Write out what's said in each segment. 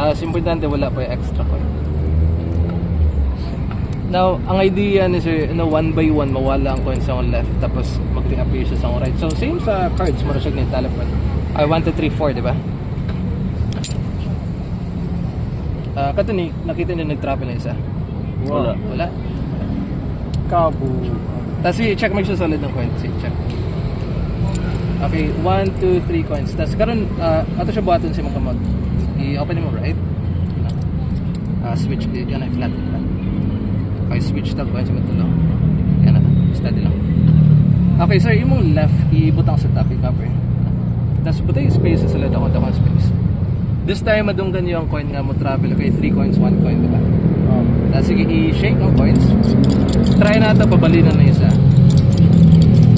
Tapos importante wala pa yung extra coin. Now, ang idea ni sir, one by one mawala ang coins sa left tapos mag-appear siya sa right. So same sa cards, mara siya ni telephone. 1, 2, 3, 4, di ba? Kato ni nakita niyo nag-travel na isa. Wala. Kabo. Tapos i-check mo siya sa solid ng coins. Check. Okay, 1, 2, 3 coins. Tapos karon ato siya buhaton si mga kamag. I-open mo right. Switch yan ay flat. Okay, switch tab coins mo tulo. Yan na. Steady lang. Okay, sir, yung left ibutang sa top cover. Tapos butay space sa solid ako space. This time madunggan yung coin nga mo travel. Okay, 3 coins, 1 coin, diba? Tapos sige, i-shake ang coins. Try natin pabalinan na isa.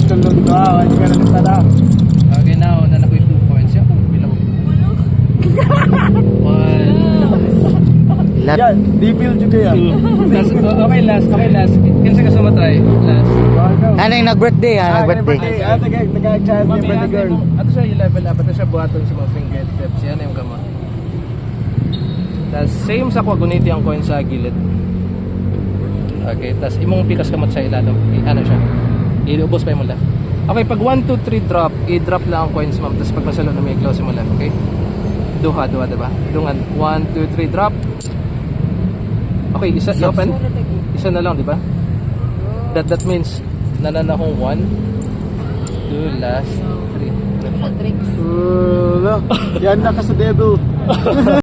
Tulog ka, hindi ka na tala. Okay, now, na ko yung 2 points. Yan, bilang. 1. Yan, di-build juga yan. Okay, last. Kinsa ka sumatry? Last. Ano yung nag-birthday ha? Nag-birthday. Nag-chance yung birthday girl. Ato siya i-level up. Ato siya buhaton sa mga fingertips. Yan yung gama. Tapos same sa quaguniti ang coin sa gilid. Okay, tapos imong pikas kamot sa ilalim. Ano siya? Iubos pa yung left. Okay, pag 1, 2, 3 drop, i-drop lang ang coins ma'am. Tapos pag masalo na may close mo left, okay? Duha, diba? Dungan. 1, 2, 3 drop. Okay, isa i-open. Isa na lang, diba? That means nananahong 1, 2, last 3. Yan na ka sa devil.